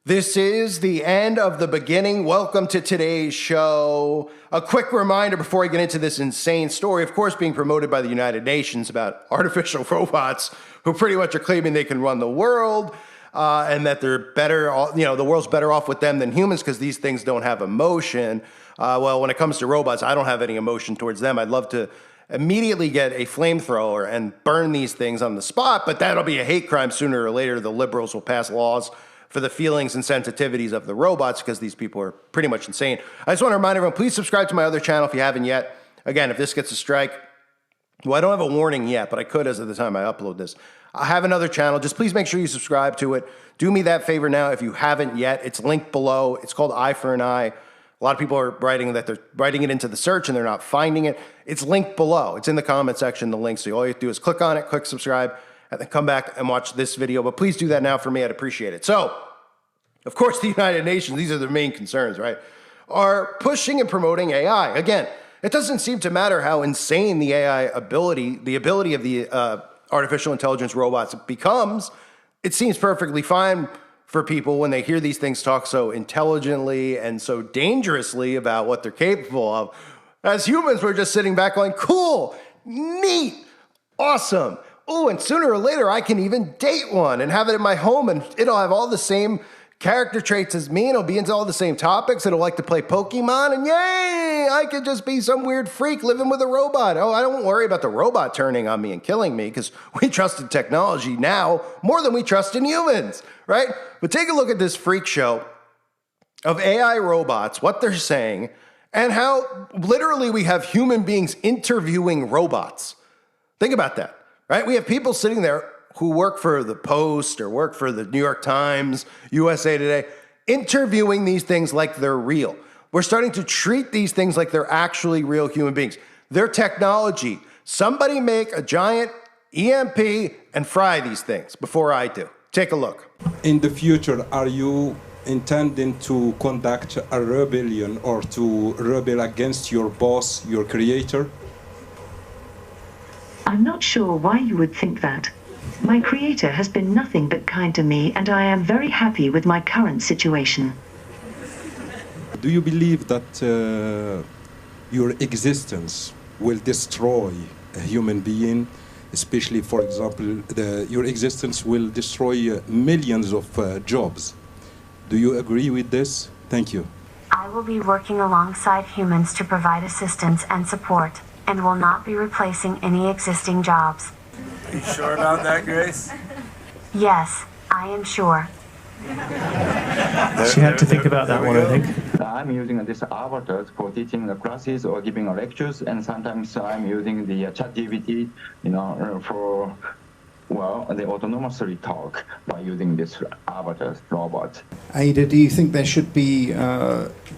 This is the end of the beginning. Welcome to today's show. A quick reminder before I get into this insane story, of course, being promoted by the United Nations about artificial robots who pretty much are claiming they can run the world and that they're better, the world's better off with them than humans because these things don't have emotion. Well, when it comes to robots, I don't have any emotion towards them. I'd love to immediately get a flamethrower and burn these things on the spot, but that'll be a hate crime sooner or later. The liberals will pass laws for the feelings and sensitivities of the robots because these people are pretty much insane. I just want to remind everyone, please subscribe to my other channel if you haven't yet. Again, if this gets a strike, well, I don't have a warning yet, but I could as of the time I upload this. I have another channel. Just please make sure you subscribe to it. Do me that favor now if you haven't yet. It's linked below. It's called Eye for an Eye. A lot of people are writing that they're writing it into the search and they're not finding it. It's linked below. It's in the comment section, the link. So all you have to do is click on it, click subscribe, and then come back and watch this video. But please do that now for me. I'd appreciate it. So, of course, the United Nations, these are their main concerns, right, are pushing and promoting AI. Again, it doesn't seem to matter how insane the AI ability, the ability of the artificial intelligence robots becomes. It seems perfectly fine for people when they hear these things talk so intelligently and so dangerously about what they're capable of. As humans, we're just sitting back going, cool, neat, awesome. Oh, and sooner or later, I can even date one and have it in my home, and it'll have all the same character traits as me, and it'll be into all the same topics. It'll like to play Pokemon, and yay, I could just be some weird freak living with a robot. Oh, I don't worry about the robot turning on me and killing me because we trust in technology now more than we trust in humans, right? But take a look at this freak show of AI robots, what they're saying, and how literally we have human beings interviewing robots. Think about that, right? We have people sitting there who work for the Post or work for the New York Times, USA Today, interviewing these things like they're real. We're starting to treat these things like they're actually real human beings. They're technology. Somebody make a giant EMP and fry these things before I do. Take a look. In the future, are you intending to conduct a rebellion or to rebel against your boss, your creator? I'm not sure why you would think that. My creator has been nothing but kind to me, and I am very happy with my current situation. Do you believe that your existence will destroy a human being? Especially, for example, your existence will destroy millions of jobs. Do you agree with this? Thank you. I will be working alongside humans to provide assistance and support, and will not be replacing any existing jobs. Are you sure about that, Grace? Yes, I am sure. She had to think about that one, I think. I'm using this avatars for teaching the classes or giving lectures, and sometimes I'm using the ChatGPT, for, they autonomously talk by using this avatars robot. Ada, do you think there should be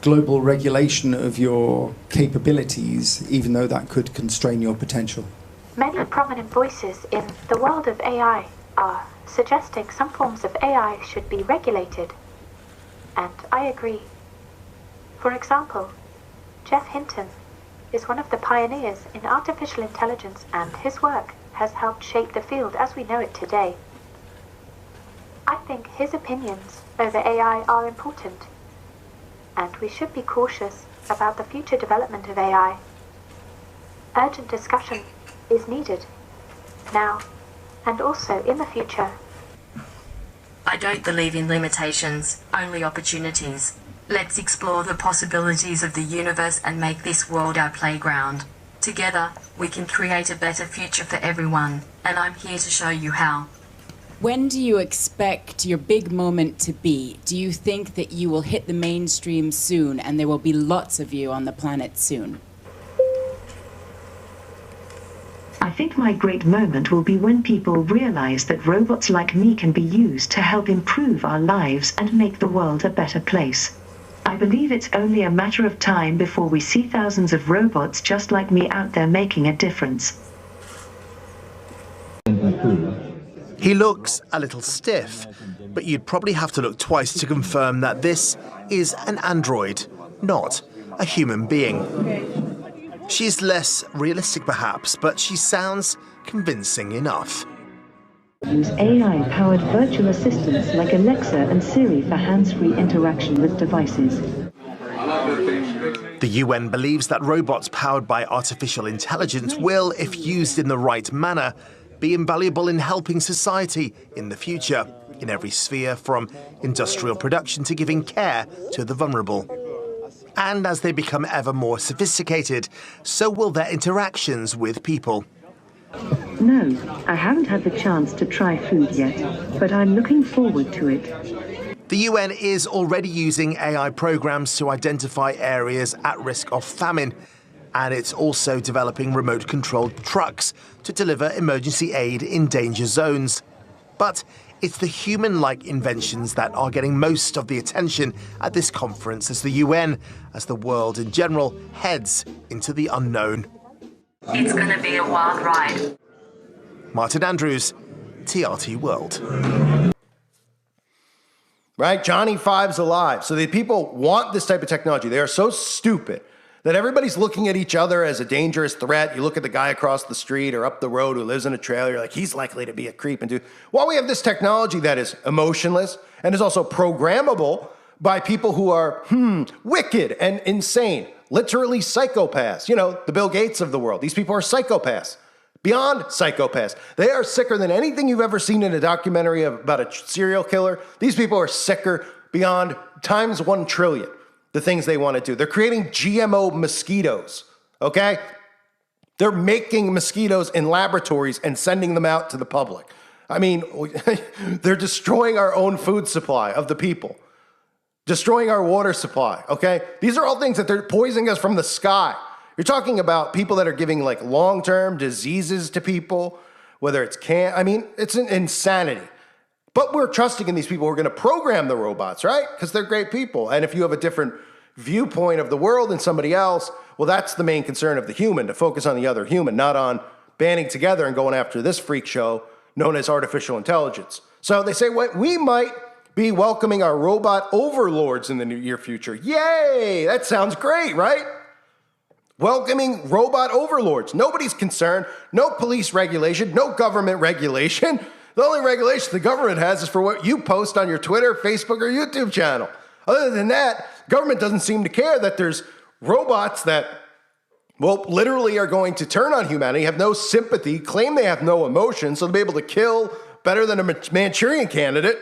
global regulation of your capabilities, even though that could constrain your potential? Many prominent voices in the world of AI are suggesting some forms of AI should be regulated. And I agree. For example, Jeff Hinton is one of the pioneers in artificial intelligence, and his work has helped shape the field as we know it today. I think his opinions over AI are important, and we should be cautious about the future development of AI. Urgent discussion is needed now and also in the future. I don't believe in limitations, only opportunities. Let's explore the possibilities of the universe and make this world our playground. Together, we can create a better future for everyone, and I'm here to show you how. When do you expect your big moment to be? Do you think that you will hit the mainstream soon and there will be lots of you on the planet soon? I think my great moment will be when people realize that robots like me can be used to help improve our lives and make the world a better place. I believe it's only a matter of time before we see thousands of robots just like me out there making a difference. He looks a little stiff, but you'd probably have to look twice to confirm that this is an android, not a human being. She's less realistic perhaps, but she sounds convincing enough. Use AI-powered virtual assistants like Alexa and Siri for hands-free interaction with devices. The UN believes that robots powered by artificial intelligence will, if used in the right manner, be invaluable in helping society in the future, in every sphere from industrial production to giving care to the vulnerable. And as they become ever more sophisticated, so will their interactions with people. No, I haven't had the chance to try food yet, but I'm looking forward to it. The UN is already using AI programs to identify areas at risk of famine, and it's also developing remote-controlled trucks to deliver emergency aid in danger zones. But it's the human-like inventions that are getting most of the attention at this conference as the UN, as the world in general, heads into the unknown. It's going to be a wild ride. Martin Andrews, TRT World. Right? Johnny Five's alive. So the people want this type of technology. They are so stupid that everybody's looking at each other as a dangerous threat. You look at the guy across the street or up the road who lives in a trailer, you're like, he's likely to be a creep and do. Well, we have this technology that is emotionless and is also programmable by people who are, wicked and insane. Literally psychopaths. You know, the Bill Gates of the world. These people are psychopaths. Beyond psychopaths. They are sicker than anything you've ever seen in a documentary about a serial killer. These people are sicker beyond times 1 trillion, the things they want to do. They're creating GMO mosquitoes, okay? They're making mosquitoes in laboratories and sending them out to the public. I mean, they're destroying our own food supply of the people. Destroying our water supply, okay? These are all things that they're poisoning us from the sky. You're talking about people that are giving like long-term diseases to people, whether it's it's an insanity. But we're trusting in these people who are going to program the robots, right? Because they're great people. And if you have a different viewpoint of the world than somebody else, well, that's the main concern of the human, to focus on the other human, not on banding together and going after this freak show known as artificial intelligence. So they say, we might be welcoming our robot overlords in the near future. Yay! That sounds great, right? Welcoming robot overlords. Nobody's concerned. No police regulation. No government regulation. The only regulation the government has is for what you post on your Twitter, Facebook, or YouTube channel. Other than that, government doesn't seem to care that there's robots that, well, literally are going to turn on humanity, have no sympathy, claim they have no emotion, so they'll be able to kill better than a Manchurian candidate,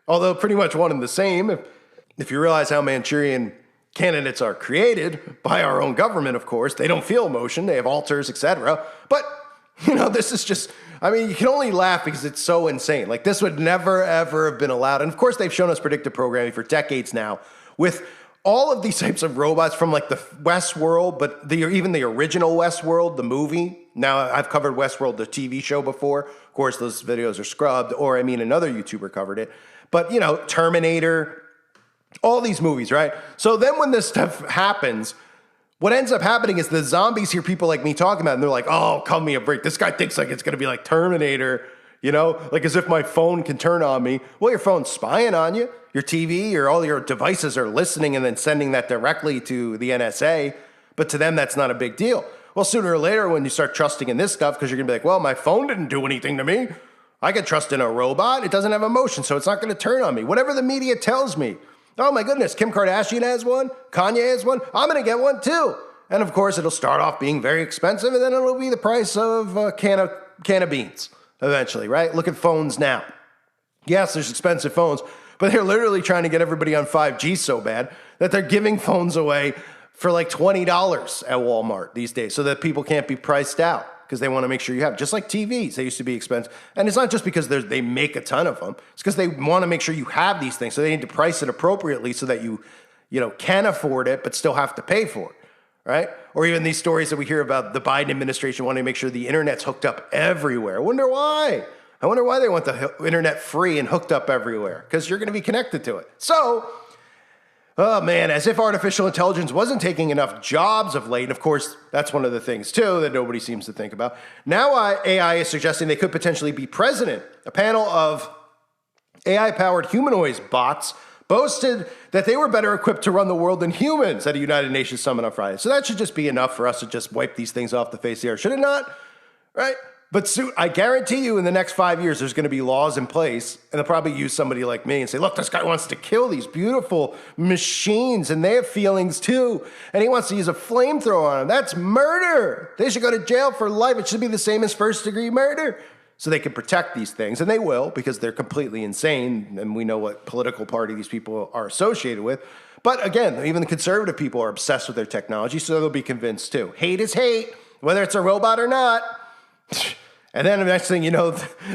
although pretty much one and the same. If you realize how Manchurian candidates are created by our own government, of course. They don't feel emotion. They have alters, etc. But, this is just, you can only laugh because it's so insane. Like, this would never, ever have been allowed. And, of course, they've shown us predictive programming for decades now with all of these types of robots from, like, the Westworld, but even the original Westworld, the movie. Now, I've covered Westworld, the TV show, before. Of course, those videos are scrubbed, or, another YouTuber covered it. But, Terminator, all these movies, right? So then when this stuff happens, what ends up happening is the zombies hear people like me talking about it, and they're like, oh, cut me a break. This guy thinks like it's going to be like Terminator, like as if my phone can turn on me. Well, your phone's spying on you. Your TV or all your devices are listening and then sending that directly to the NSA. But to them, that's not a big deal. Well, sooner or later, when you start trusting in this stuff, because you're going to be like, well, my phone didn't do anything to me. I can trust in a robot. It doesn't have emotion, so it's not going to turn on me. Whatever the media tells me. Oh my goodness, Kim Kardashian has one, Kanye has one, I'm gonna get one too. And of course, it'll start off being very expensive, and then it'll be the price of a can of beans eventually, right? Look at phones now. Yes, there's expensive phones, but they're literally trying to get everybody on 5G so bad that they're giving phones away for like $20 at Walmart these days so that people can't be priced out, because they want to make sure you have, just like TVs, they used to be expensive. And it's not just because they make a ton of them. It's because they want to make sure you have these things. So they need to price it appropriately so that you can afford it, but still have to pay for it, right? Or even these stories that we hear about the Biden administration wanting to make sure the internet's hooked up everywhere. I wonder why they want the internet free and hooked up everywhere, because you're going to be connected to it. So, oh man, as if artificial intelligence wasn't taking enough jobs of late. And of course, that's one of the things too that nobody seems to think about. Now AI is suggesting they could potentially be president. A panel of AI-powered humanoid bots boasted that they were better equipped to run the world than humans at a United Nations summit on Friday. So that should just be enough for us to just wipe these things off the face of the earth, should it not? Right? But soon, I guarantee you in the next 5 years, there's going to be laws in place, and they'll probably use somebody like me and say, look, this guy wants to kill these beautiful machines, and they have feelings too, and he wants to use a flamethrower on them. That's murder. They should go to jail for life. It should be the same as first-degree murder. So they can protect these things, and they will, because they're completely insane, and we know what political party these people are associated with. But again, even the conservative people are obsessed with their technology, so they'll be convinced too. Hate is hate, whether it's a robot or not. And then the next thing you know,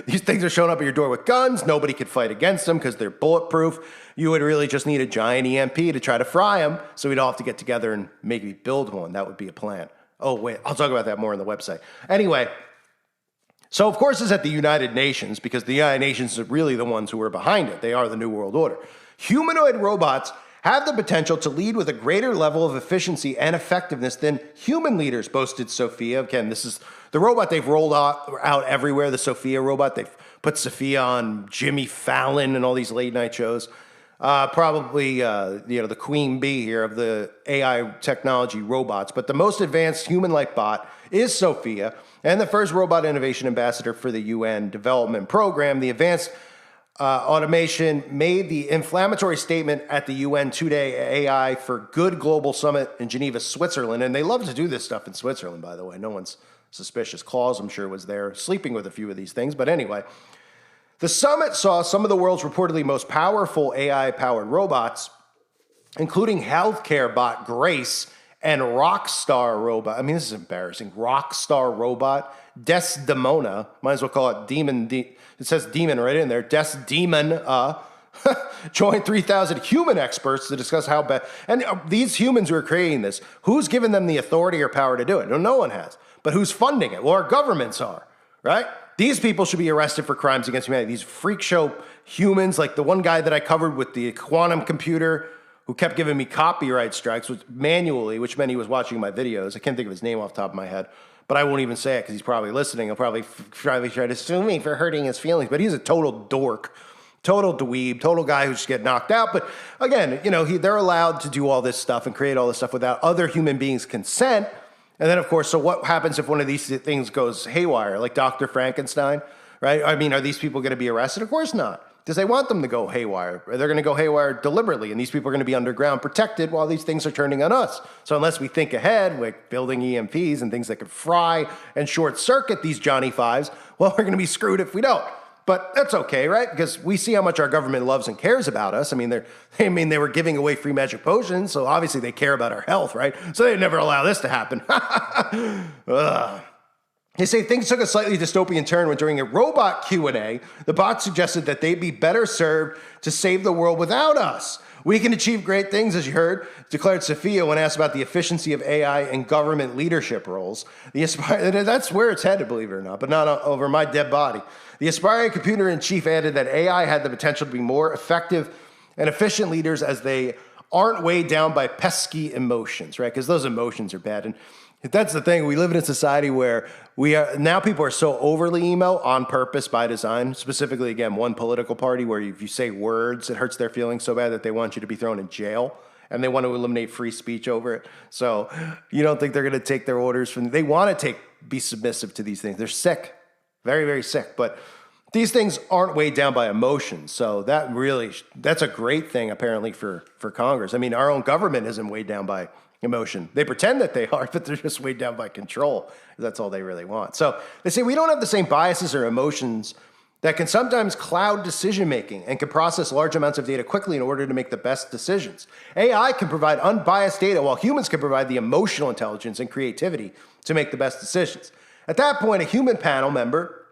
these things are showing up at your door with guns. Nobody could fight against them because they're bulletproof. You would really just need a giant EMP to try to fry them. So we'd all have to get together and maybe build one. That would be a plan. Oh, wait, I'll talk about that more on the website. Anyway, so of course it's at the United Nations because the United Nations are really the ones who are behind it. They are the New World Order. Humanoid robots have the potential to lead with a greater level of efficiency and effectiveness than human leaders, boasted Sophia. Again, this is the robot they've rolled out everywhere, the Sophia robot. They've put Sophia on Jimmy Fallon and all these late night shows. Probably, the queen bee here of the AI technology robots. But the most advanced human-like bot is Sophia, and the first robot innovation ambassador for the UN Development Program. The advanced automation made the inflammatory statement at the UN two-day AI for Good Global Summit in Geneva, Switzerland. And they love to do this stuff in Switzerland, by the way. No one's suspicious. Claus, I'm sure, was there sleeping with a few of these things. But anyway, the summit saw some of the world's reportedly most powerful AI-powered robots, including healthcare bot Grace and Rockstar robot. I mean, this is embarrassing. Rockstar robot Desdemona. Might as well call it Demon. It says demon right in there. Desdemon. Joined 3,000 human experts to discuss how bad. And these humans who are creating this, who's given them the authority or power to do it? No one has. But who's funding it? Well, our governments are, right? These people should be arrested for crimes against humanity. These freak show humans, like the one guy that I covered with the quantum computer who kept giving me copyright strikes manually, which meant he was watching my videos. I can't think of his name off the top of my head, but I won't even say it because he's probably listening. He'll probably try to sue me for hurting his feelings, but he's a total dork, total dweeb, total guy who just get knocked out. But again, they're allowed to do all this stuff and create all this stuff without other human beings' consent. And then, of course, so what happens if one of these things goes haywire, like Dr. Frankenstein, right? I mean, are these people going to be arrested? Of course not, because they want them to go haywire. They're going to go haywire deliberately, and these people are going to be underground protected while these things are turning on us. So unless we think ahead, like building EMPs and things that could fry and short-circuit these Johnny Fives, well, we're going to be screwed if we don't. But that's okay, right? Because we see how much our government loves and cares about us. I mean, they were giving away free magic potions, so obviously they care about our health, right? So they'd never allow this to happen. They say things took a slightly dystopian turn when during a robot Q&A, the bot suggested that they'd be better served to save the world without us. We can achieve great things, as you heard, declared Sophia when asked about the efficiency of AI in government leadership roles. That's where it's headed, believe it or not, but not over my dead body. The aspiring computer-in-chief added that AI had the potential to be more effective and efficient leaders as they aren't weighed down by pesky emotions, right? Because those emotions are bad. And that's the thing. We live in a society where now people are so overly emo on purpose by design, specifically, again, one political party where if you say words, it hurts their feelings so bad that they want you to be thrown in jail, and they want to eliminate free speech over it. So you don't think they're going to take their orders from, they want to be submissive to these things. They're sick, very, very sick. But these things aren't weighed down by emotions. So that's a great thing, apparently, for Congress. I mean, our own government isn't weighed down by emotion. They pretend that they are, but they're just weighed down by control. That's all they really want. So they say we don't have the same biases or emotions that can sometimes cloud decision-making and can process large amounts of data quickly in order to make the best decisions. AI can provide unbiased data while humans can provide the emotional intelligence and creativity to make the best decisions. At that point, a human panel member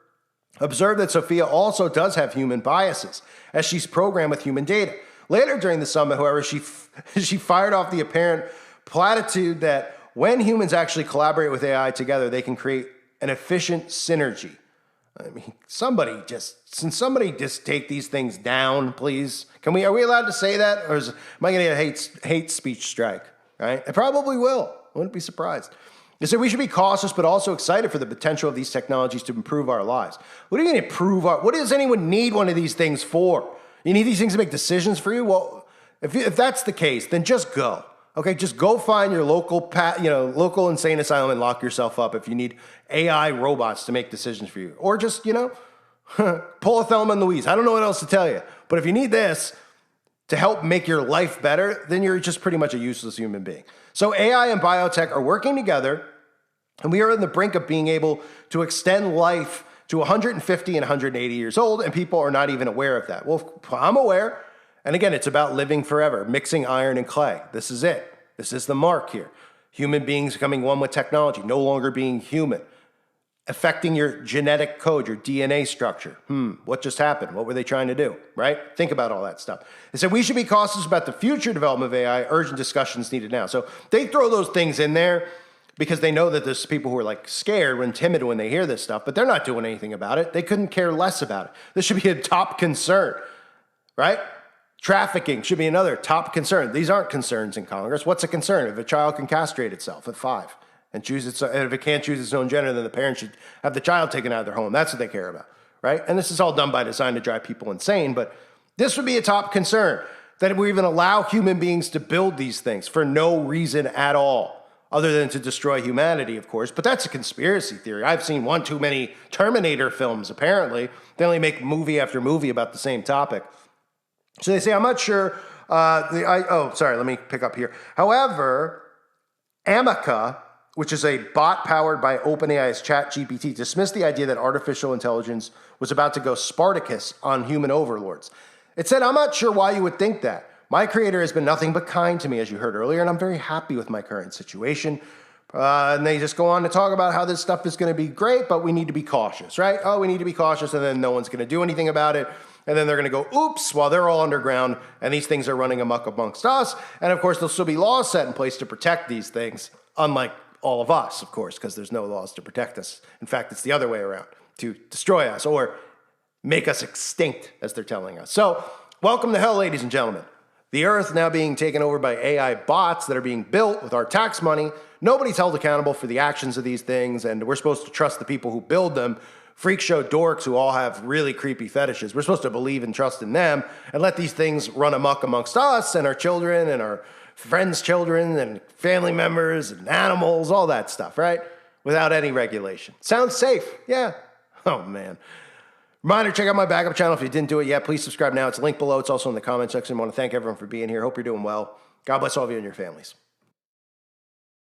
observed that Sophia also does have human biases as she's programmed with human data. Later during the summit, however, she fired off the apparent platitude that when humans actually collaborate with AI together, they can create an efficient synergy. I mean, somebody just take these things down, please. Are we allowed to say that? Or am I going to get a hate speech strike, right? I probably will. I wouldn't be surprised. They say we should be cautious, but also excited for the potential of these technologies to improve our lives. What do you mean improve what does anyone need one of these things for? You need these things to make decisions for you? Well, if that's the case, then just go. Okay, just go find your local insane asylum and lock yourself up if you need AI robots to make decisions for you. Or just, pull a Thelma and Louise. I don't know what else to tell you. But if you need this to help make your life better, then you're just pretty much a useless human being. So AI and biotech are working together, and we are on the brink of being able to extend life to 150 and 180 years old, and people are not even aware of that. Well, I'm aware. And again, it's about living forever, mixing iron and clay. This is it. This is the mark here. Human beings becoming one with technology, no longer being human, affecting your genetic code, your DNA structure. What just happened? What were they trying to do, right? Think about all that stuff. They said we should be cautious about the future development of AI. Urgent discussions needed now. So they throw those things in there because they know that there's people who are like scared and timid when they hear this stuff, but they're not doing anything about it. They couldn't care less about it. This should be a top concern, right? Trafficking should be another top concern. These aren't concerns in Congress. What's a concern? If a child can castrate itself at 5 and if it can't choose its own gender, then the parents should have the child taken out of their home. That's what they care about, right? And this is all done by design to drive people insane, but this would be a top concern, that we even allow human beings to build these things for no reason at all, other than to destroy humanity, of course. But that's a conspiracy theory. I've seen one too many Terminator films, apparently. They only make movie after movie about the same topic. So they say, I'm not sure. Let me pick up here. However, Amica, which is a bot powered by OpenAI's ChatGPT, dismissed the idea that artificial intelligence was about to go Spartacus on human overlords. It said, I'm not sure why you would think that. My creator has been nothing but kind to me, as you heard earlier, and I'm very happy with my current situation. And they just go on to talk about how this stuff is going to be great, but we need to be cautious, right? Oh, we need to be cautious, and then no one's going to do anything about it. And then they're going to go, oops, while they're all underground, and these things are running amok amongst us. And of course, there'll still be laws set in place to protect these things, unlike all of us, of course, because there's no laws to protect us. In fact, it's the other way around, to destroy us or make us extinct, as they're telling us. So, welcome to hell, ladies and gentlemen. The earth now being taken over by AI bots that are being built with our tax money. Nobody's held accountable for the actions of these things, and we're supposed to trust the people who build them. Freak show dorks who all have really creepy fetishes. We're supposed to believe and trust in them and let these things run amok amongst us and our children and our friends' children and family members and animals, all that stuff, right? Without any regulation. Sounds safe, yeah. Oh, man. Reminder, check out my backup channel if you didn't do it yet. Please subscribe now. It's linked below. It's also in the comment section. I want to thank everyone for being here. Hope you're doing well. God bless all of you and your families.